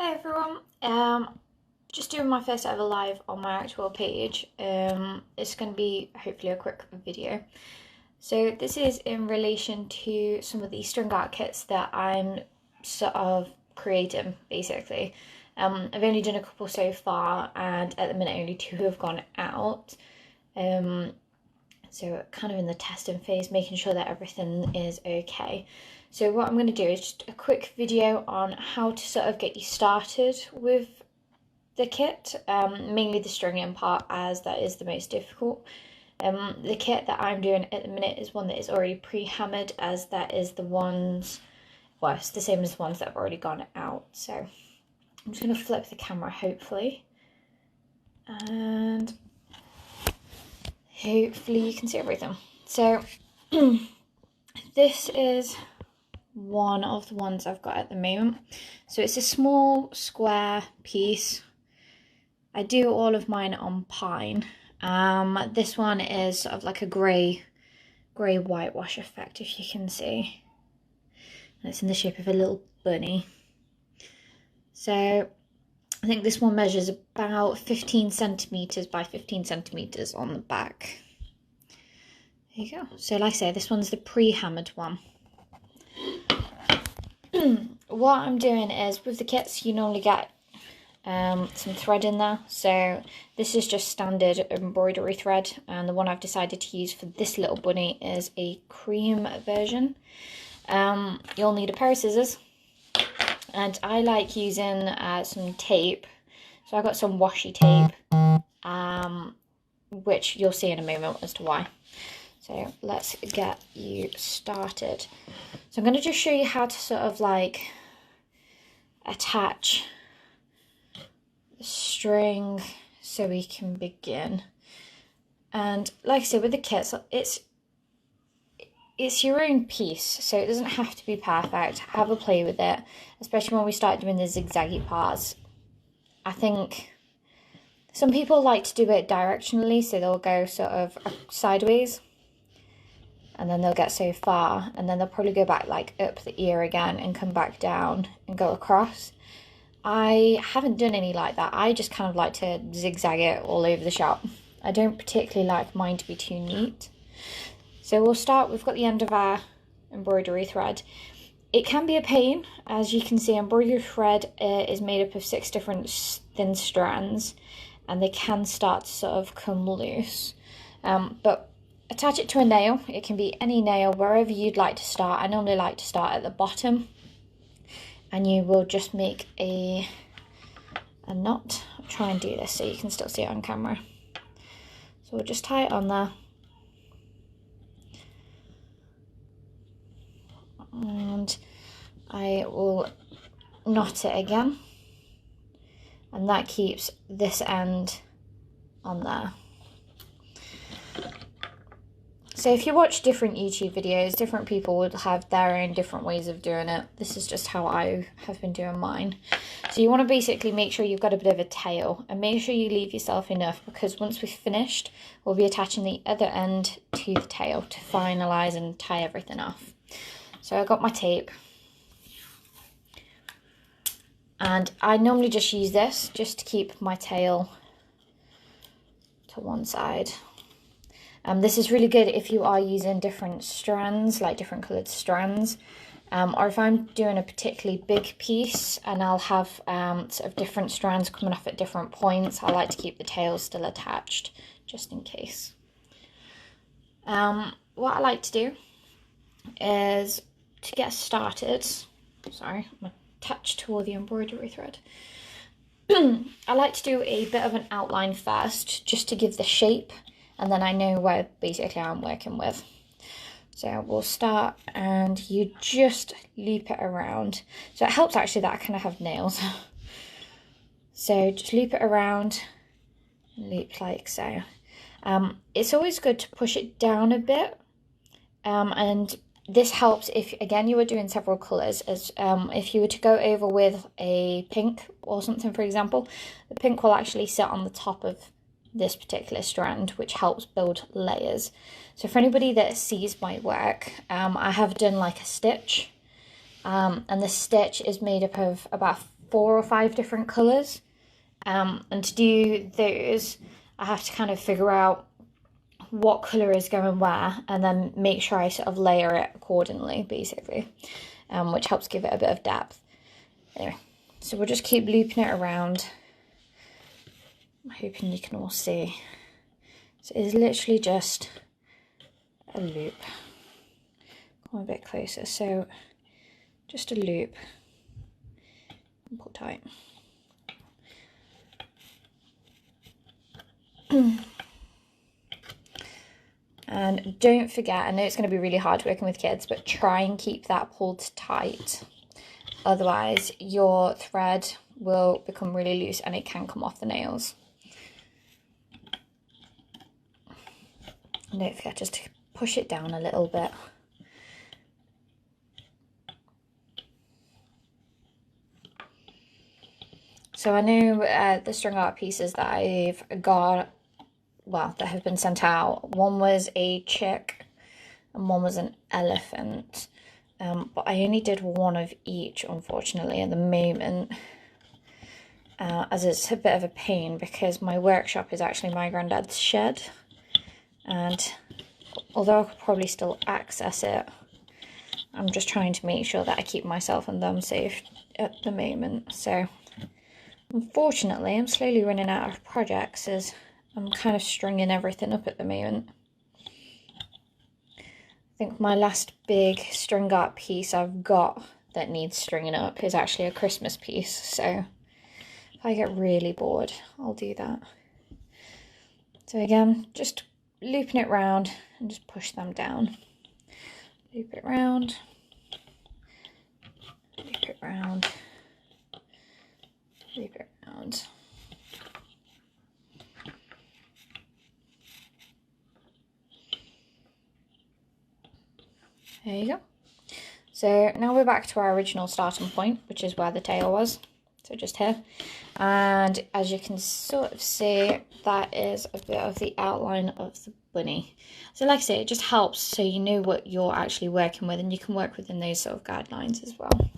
Hey everyone, just doing my first ever live on my actual page. It's going to be hopefully a quick video. So this is in relation to some of the string art kits that I'm sort of creating basically. I've only done a couple so far and at the minute only two have gone out. So kind of in the testing phase, making sure that everything is okay. So what I'm going to do is just a quick video on how to sort of get you started with the kit, mainly the stringing part as that is the most difficult. The kit that I'm doing at the minute is one that is already pre-hammered, as that is the ones, well, it's the same as the ones that have already gone out. So I'm just going to flip the camera hopefully, and hopefully you can see everything. So this is one of the ones I've got at the moment. So it's a small square piece. I do all of mine on pine. This one is sort of like a grey whitewash effect, if you can see. And it's in the shape of a little bunny. So I think this one measures about 15 centimetres by 15 centimetres on the back. There you go. So like I say, this one's the pre-hammered one. What I'm doing is, with the kits you normally get some thread in there. So this is just standard embroidery thread, and the one I've decided to use for this little bunny is a cream version. You'll need a pair of scissors, and I like using some tape. So I got some washi tape, which you'll see in a moment as to why. So let's get you started. So I'm going to just show you how to sort of like attach the string so we can begin. And like I said, with the kits, it's your own piece, so it doesn't have to be perfect. Have a play with it, especially when we start doing the zigzaggy parts. I think some people like to do it directionally, so they'll go sort of sideways, and then they'll get so far, and then they'll probably go back like up the ear again and come back down and go across. I haven't done any like that. I just kind of like to zigzag it all over the shop. I don't particularly like mine to be too neat. So we'll start, we've got the end of our embroidery thread. It can be a pain. As you can see, embroidery thread is made up of 6 different thin strands, and they can start to sort of come loose. But attach it to a nail. It can be any nail, wherever you'd like to start. I normally like to start at the bottom, and you will just make a knot. I'll try and do this so you can still see it on camera. So we'll just tie it on there. And I will knot it again, and that keeps this end on there. So if you watch different YouTube videos, different people would have their own different ways of doing it. This is just how I have been doing mine. So you want to basically make sure you've got a bit of a tail, and make sure you leave yourself enough, because once we've finished, we'll be attaching the other end to the tail to finalise and tie everything off. So I got my tape, and I normally just use this just to keep my tail to one side. This is really good if you are using different strands, like different coloured strands, or if I'm doing a particularly big piece and I'll have sort of different strands coming off at different points. I like to keep the tail still attached, just in case. What I like to do is, to get started, sorry, I'm attached to all the embroidery thread. I like to do a bit of an outline first, just to give the shape, and then I know where basically I'm working with. So we'll start, and you just loop it around. So it helps actually that I kind of have nails. So just loop it around, loop like so. It's always good to push it down a bit, and this helps if, again, you were doing several colours, as if you were to go over with a pink or something, for example, the pink will actually sit on the top of this particular strand, which helps build layers. So for anybody that sees my work, I have done like a stitch, and the stitch is made up of about 4 or 5 different colours. And to do those, I have to kind of figure out what colour is going where, and then make sure I sort of layer it accordingly, basically, which helps give it a bit of depth. Anyway, so we'll just keep looping it around. I'm hoping you can all see. So it's literally just a loop. Come a bit closer. So just a loop and pull tight. And don't forget, I know it's going to be really hard working with kids, but try and keep that pulled tight. Otherwise, your thread will become really loose and it can come off the nails. And don't forget just to push it down a little bit. So I know the string art pieces that I've got, well, that have been sent out. One was a chick and one was an elephant. But I only did one of each, unfortunately, at the moment. As it's a bit of a pain because my workshop is actually my granddad's shed. And although I could probably still access it, I'm just trying to make sure that I keep myself and them safe at the moment. So unfortunately, I'm slowly running out of projects as I'm kind of stringing everything up at the moment. I think my last big string art piece I've got that needs stringing up is actually a Christmas piece. So if I get really bored, I'll do that. So again, just looping it round and just push them down. Loop it round, loop it round, loop it round. There you go. So now we're back to our original starting point, which is where the tail was. So just here. And as you can sort of see, that is a bit of the outline of the bunny. So like I say, it just helps so you know what you're actually working with and you can work within those sort of guidelines as well.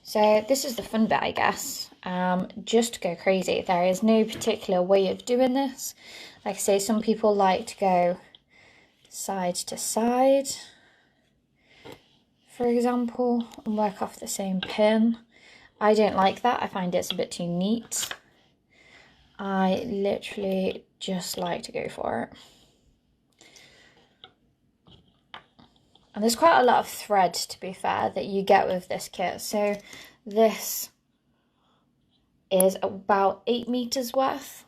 So this is the fun bit, I guess. Just go crazy. There is no particular way of doing this. Like I say, some people like to go side to side, for example, and work off the same pin. I don't like that. I find it's a bit too neat. I literally just like to go for it. And there's quite a lot of thread, to be fair, that you get with this kit. So this is about 8 meters worth.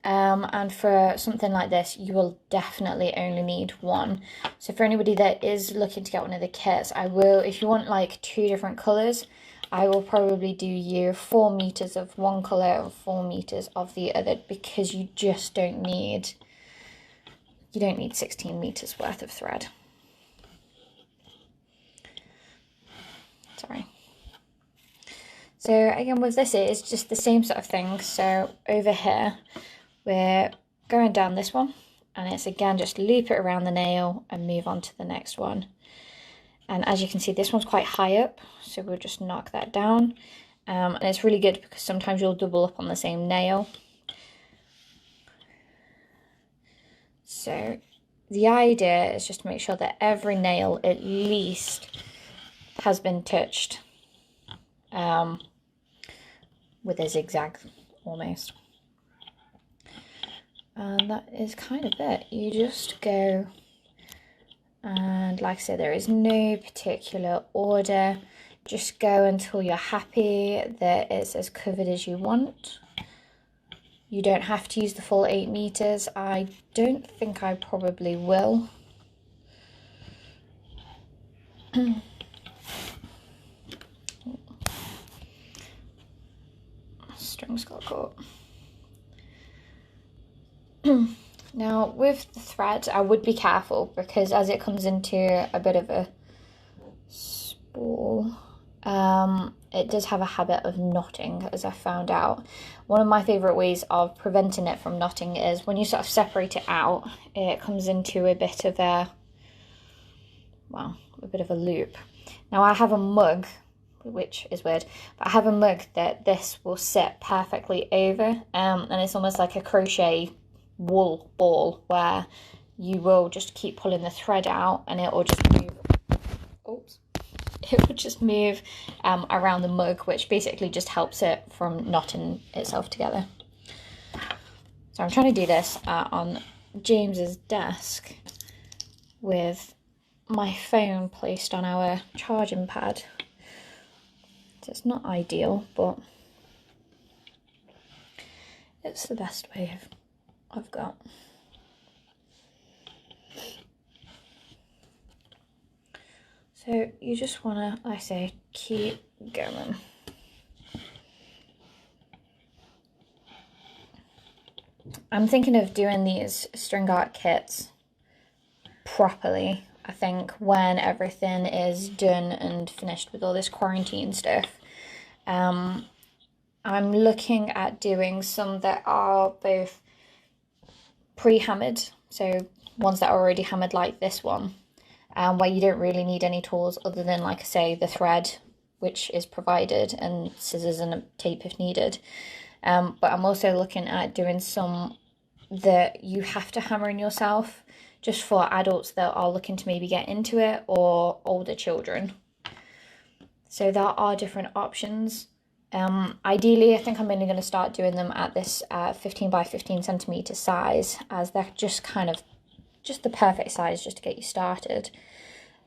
And for something like this, you will definitely only need one. So for anybody that is looking to get one of the kits, I will, if you want like 2 different colours, I will probably do you 4 meters of one colour and 4 meters of the other, because you just don't need, 16 meters worth of thread. Sorry. So again, with this, it's just the same sort of thing. So over here, we're going down this one, and it's again just loop it around the nail and move on to the next one. And as you can see, this one's quite high up, so we'll just knock that down. And it's really good because sometimes you'll double up on the same nail. So the idea is just to make sure that every nail at least has been touched with a zigzag almost. And that is kind of it. You just go, and like I said, there is no particular order. Just go until you're happy that it's as covered as you want. You don't have to use the full 8 meters. I don't think I probably will. Strings got caught. Now with the thread, I would be careful because as it comes into a bit of a spool, it does have a habit of knotting, as I found out. One of my favourite ways of preventing it from knotting is when you sort of separate it out, it comes into a bit of a, well, a bit of a loop. Now I have a mug which is weird. But I have a mug that this will sit perfectly over, and it's almost like a crochet wool ball where you will just keep pulling the thread out and it will just move. Oops. It will just move around the mug, which basically just helps it from knotting itself together. So I'm trying to do this on James's desk with my phone placed on our charging pad. So it's not ideal, but it's the best way I've got. So you just want to, like I say, keep going. I'm thinking of doing these string art kits properly, I think, when everything is done and finished with all this quarantine stuff. I'm looking at doing some that are both pre-hammered, so ones that are already hammered like this one, where you don't really need any tools other than, like I say, the thread, which is provided, and scissors and a tape if needed. But I'm also looking at doing some that you have to hammer in yourself, just for adults that are looking to maybe get into it, or older children. So there are different options. Ideally, I think I'm only going to start doing them at this 15 by 15 centimeter size, as they're just kind of just the perfect size just to get you started.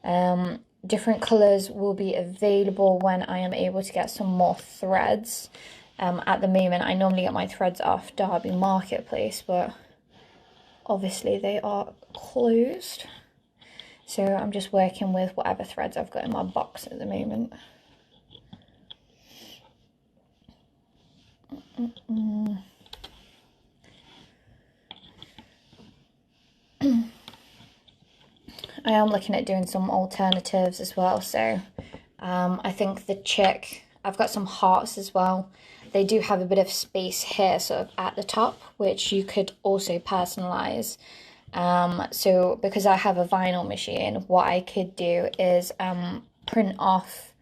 Different colours will be available when I am able to get some more threads. At the moment, I normally get my threads off Derby Marketplace, but obviously they are closed. So I'm just working with whatever threads I've got in my box at the moment. I am looking at doing some alternatives as well. So I think the chick, I've got some hearts as well. They do have a bit of space here sort of at the top, which you could also personalize. So because I have a vinyl machine, what I could do is print off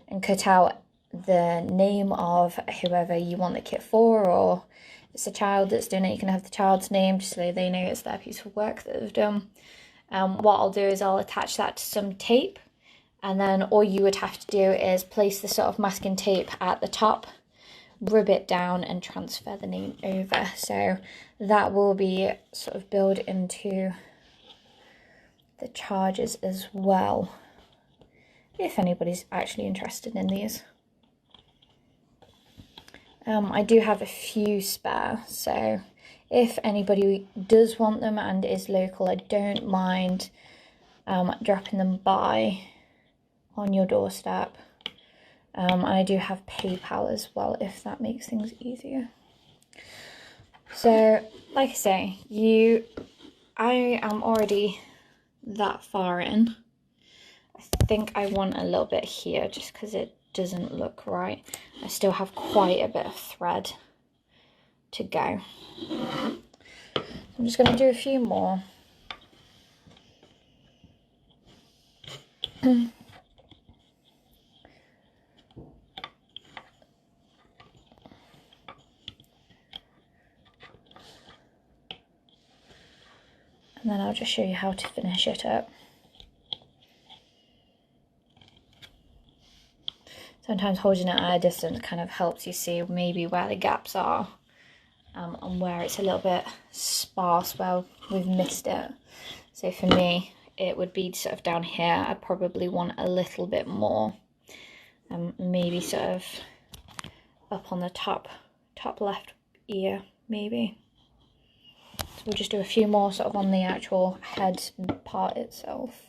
and cut out the name of whoever you want the kit for, or if it's a child that's doing it, you can have the child's name just so they know it's their piece of work that they've done. What I'll do is I'll attach that to some tape, and then all you would have to do is place the sort of masking tape at the top, rub it down and transfer the name over. So that will be sort of built into the charges as well, if anybody's actually interested in these. I do have a few spare, so if anybody does want them and is local, I don't mind dropping them by on your doorstep. And I do have PayPal as well, if that makes things easier. So, like I say, I am already that far in. I think I want a little bit here just because it doesn't look right. I still have quite a bit of thread to go. I'm just going to do a few more. And then I'll just show you how to finish it up. Sometimes holding it at a distance kind of helps you see maybe where the gaps are, and where it's a little bit sparse, where we've missed it. So for me, it would be sort of down here. I probably want a little bit more, maybe sort of up on the top left ear, maybe. So we'll just do a few more sort of on the actual head part itself.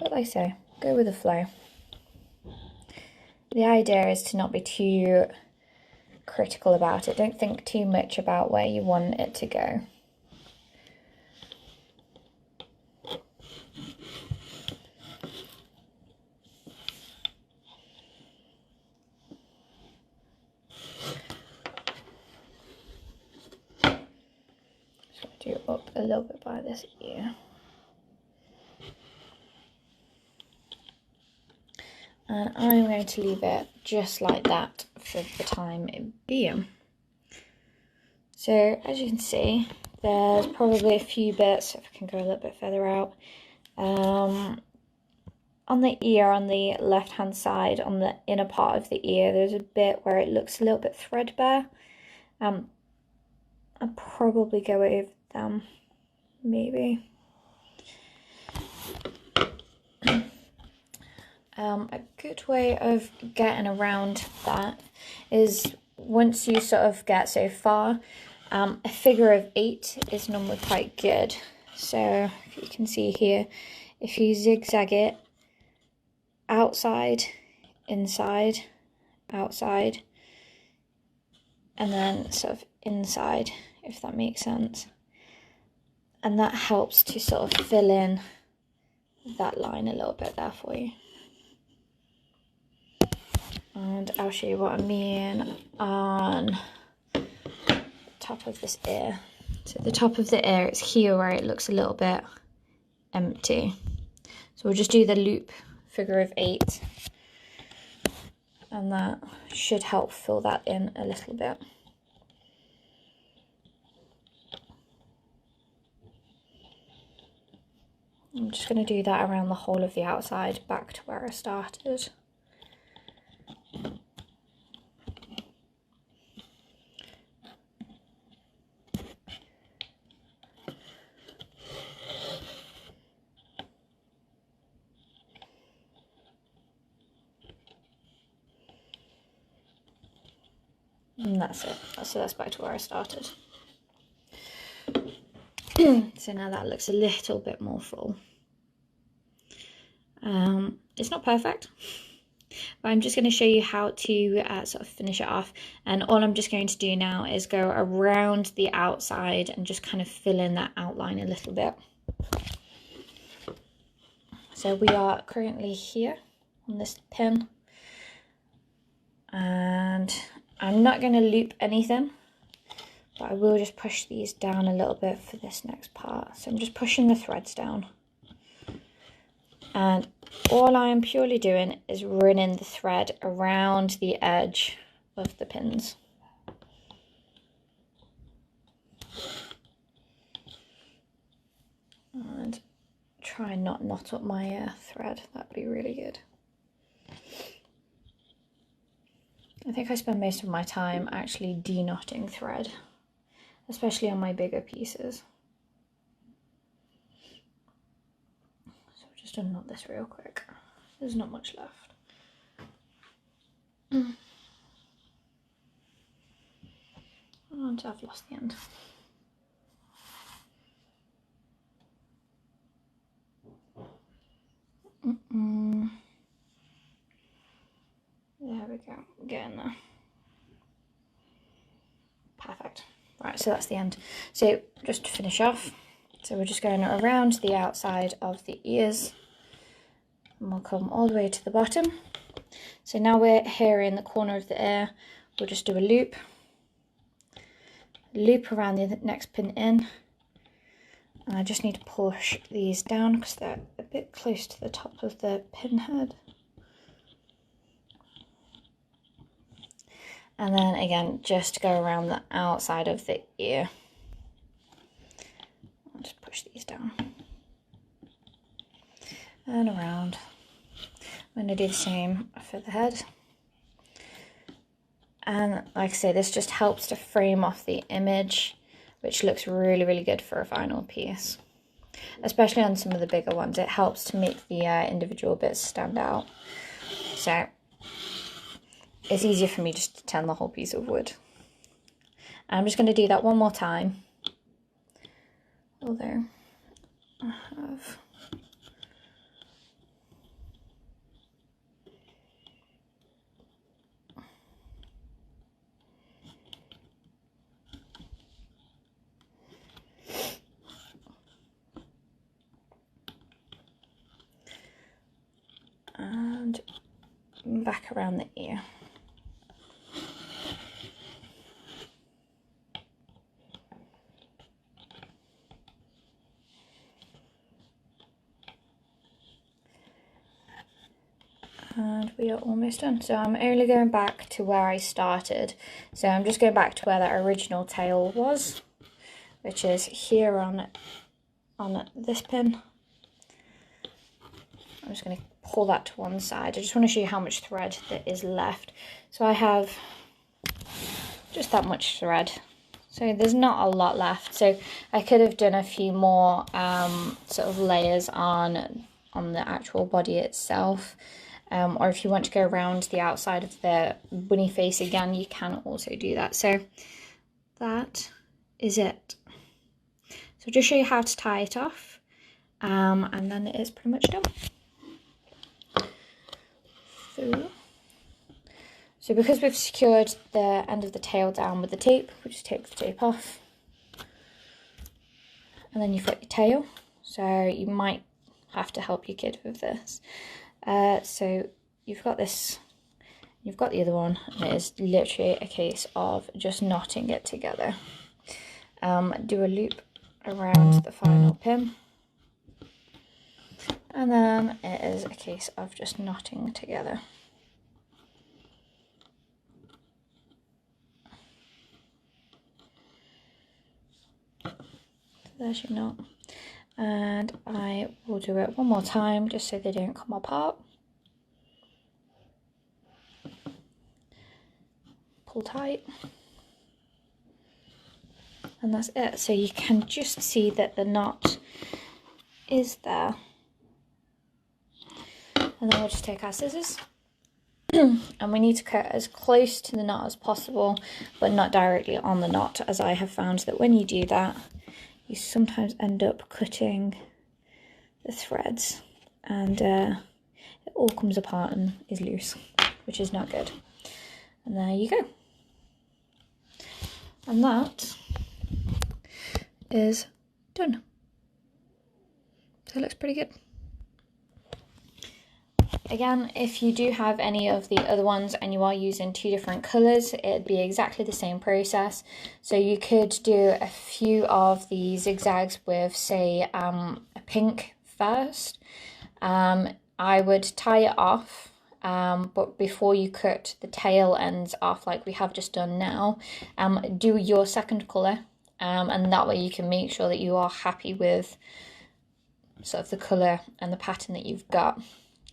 But like I say, go with the flow. The idea is to not be too critical about it. Don't think too much about where you want it to go. Just do up a little bit by this ear. And I'm going to leave it just like that for the time being. So as you can see, there's probably a few bits, if I can go a little bit further out, on the ear on the left hand side, on the inner part of the ear, there's a bit where it looks a little bit threadbare. I'll probably go over them, maybe. A good way of getting around that is, once you sort of get so far, a figure of 8 is normally quite good. So if you can see here, if you zigzag it outside, inside, outside, and then sort of inside, if that makes sense. And that helps to sort of fill in that line a little bit there for you. And I'll show you what I mean on top of this ear. So the top of the ear, it's here where it looks a little bit empty. So we'll just do the loop figure of 8. And that should help fill that in a little bit. I'm just going to do that around the whole of the outside, back to where I started. And that's it. So that's back to where I started. So now that looks a little bit more full. It's not perfect, but I'm just going to show you how to sort of finish it off. And all I'm just going to do now is go around the outside and just kind of fill in that outline a little bit. So we are currently here on this pin, and I'm not going to loop anything, but I will just push these down a little bit for this next part. So I'm just pushing the threads down. And all I am purely doing is running the thread around the edge of the pins. And try and not knot up my thread, that'd be really good. I think I spend most of my time actually de-knotting thread, especially on my bigger pieces. So just unknot this real quick. There's not much left. And I've lost the end. There we go, getting there. Perfect. Right, so that's the end. So just to finish off, so we're just going around the outside of the ears, and we'll come all the way to the bottom. So now we're here in the corner of the ear, we'll just do a loop around the next pin in, and I just need to push these down because they're a bit close to the top of the pin head. And then again, just go around the outside of the ear. I'll just push these down. And around. I'm going to do the same for the head. And like I say, this just helps to frame off the image, which looks really, really good for a final piece. Especially on some of the bigger ones, it helps to make the individual bits stand out. So it's easier for me just to turn the whole piece of wood. I'm just going to do that one more time. Although I have... and back around the ear. and we are almost done. So I'm only going back to where I started. So I'm just going back to where that original tail was, which is here on this pin. I'm just going to pull that to one side. I just want to show you how much thread there is left. So I have just that much thread. So there's not a lot left. So I could have done a few more sort of layers on the actual body itself. Or if you want to go around the outside of the bunny face again, you can also do that. So that is it. So just show you how to tie it off, and then it is pretty much done. So because we've secured the end of the tail down with the tape, we just take the tape off, and then you've got your tail. So you might have to help your kid with this. So you've got this, you've got the other one, and it is literally a case of just knotting it together. Do a loop around the final pin, and then it is a case of just knotting together. There's your knot, and I will do it one more time just so they don't come apart. Pull tight, and that's it. So you can just see that the knot is there, and then we'll just take our scissors and we need to cut as close to the knot as possible, but not directly on the knot, as I have found that when you do that, you sometimes end up cutting the threads, and it all comes apart and is loose, which is not good. And there you go. And that is done. So it looks pretty good. Again, if you do have any of the other ones and you are using two different colours, it'd be exactly the same process. So you could do a few of the zigzags with, say, a pink first. I would tie it off, but before you cut the tail ends off like we have just done now, do your second colour, and that way you can make sure that you are happy with sort of the colour and the pattern that you've got.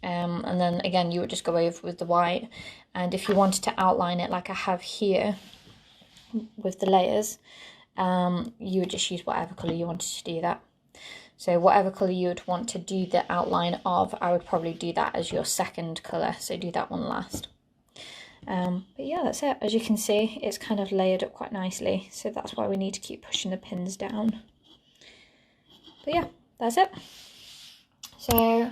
And then again, you would just go over with the white, and if you wanted to outline it like I have here with the layers, you would just use whatever colour you wanted to do that. So whatever colour you would want to do the outline of, I would probably do that as your second colour, so do that one last. But yeah, that's it. As you can see, it's kind of layered up quite nicely, so that's why we need to keep pushing the pins down. But yeah, that's it. So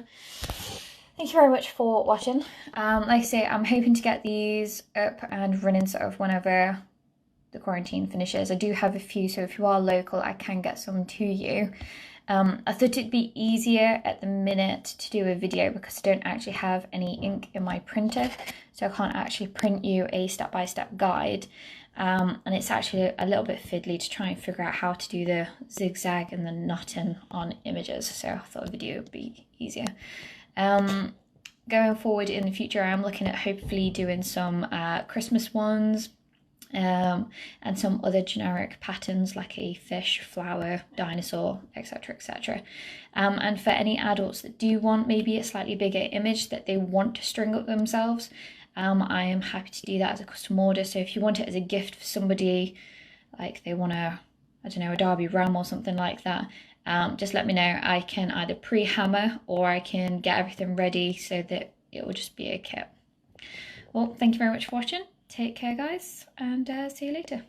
thank you very much for watching. Like I say, I'm hoping to get these up and running sort of whenever the quarantine finishes. I do have a few, so if you are local, I can get some to you. I thought it'd be easier at the minute to do a video because I don't actually have any ink in my printer, so I can't actually print you a step-by-step guide. And it's actually a little bit fiddly to try and figure out how to do the zigzag and the knotting on images, so I thought a video would be easier. Going forward in the future, I'm looking at hopefully doing some Christmas ones, and some other generic patterns like a fish, flower, dinosaur, etc, etc. And for any adults that do want maybe a slightly bigger image that they want to string up themselves, I am happy to do that as a custom order. So if you want it as a gift for somebody, like they want a, I don't know, a Derby ram or something like that, just let me know. I can either pre-hammer or I can get everything ready so that it will just be a kit. Well, thank you very much for watching. Take care, guys, and see you later.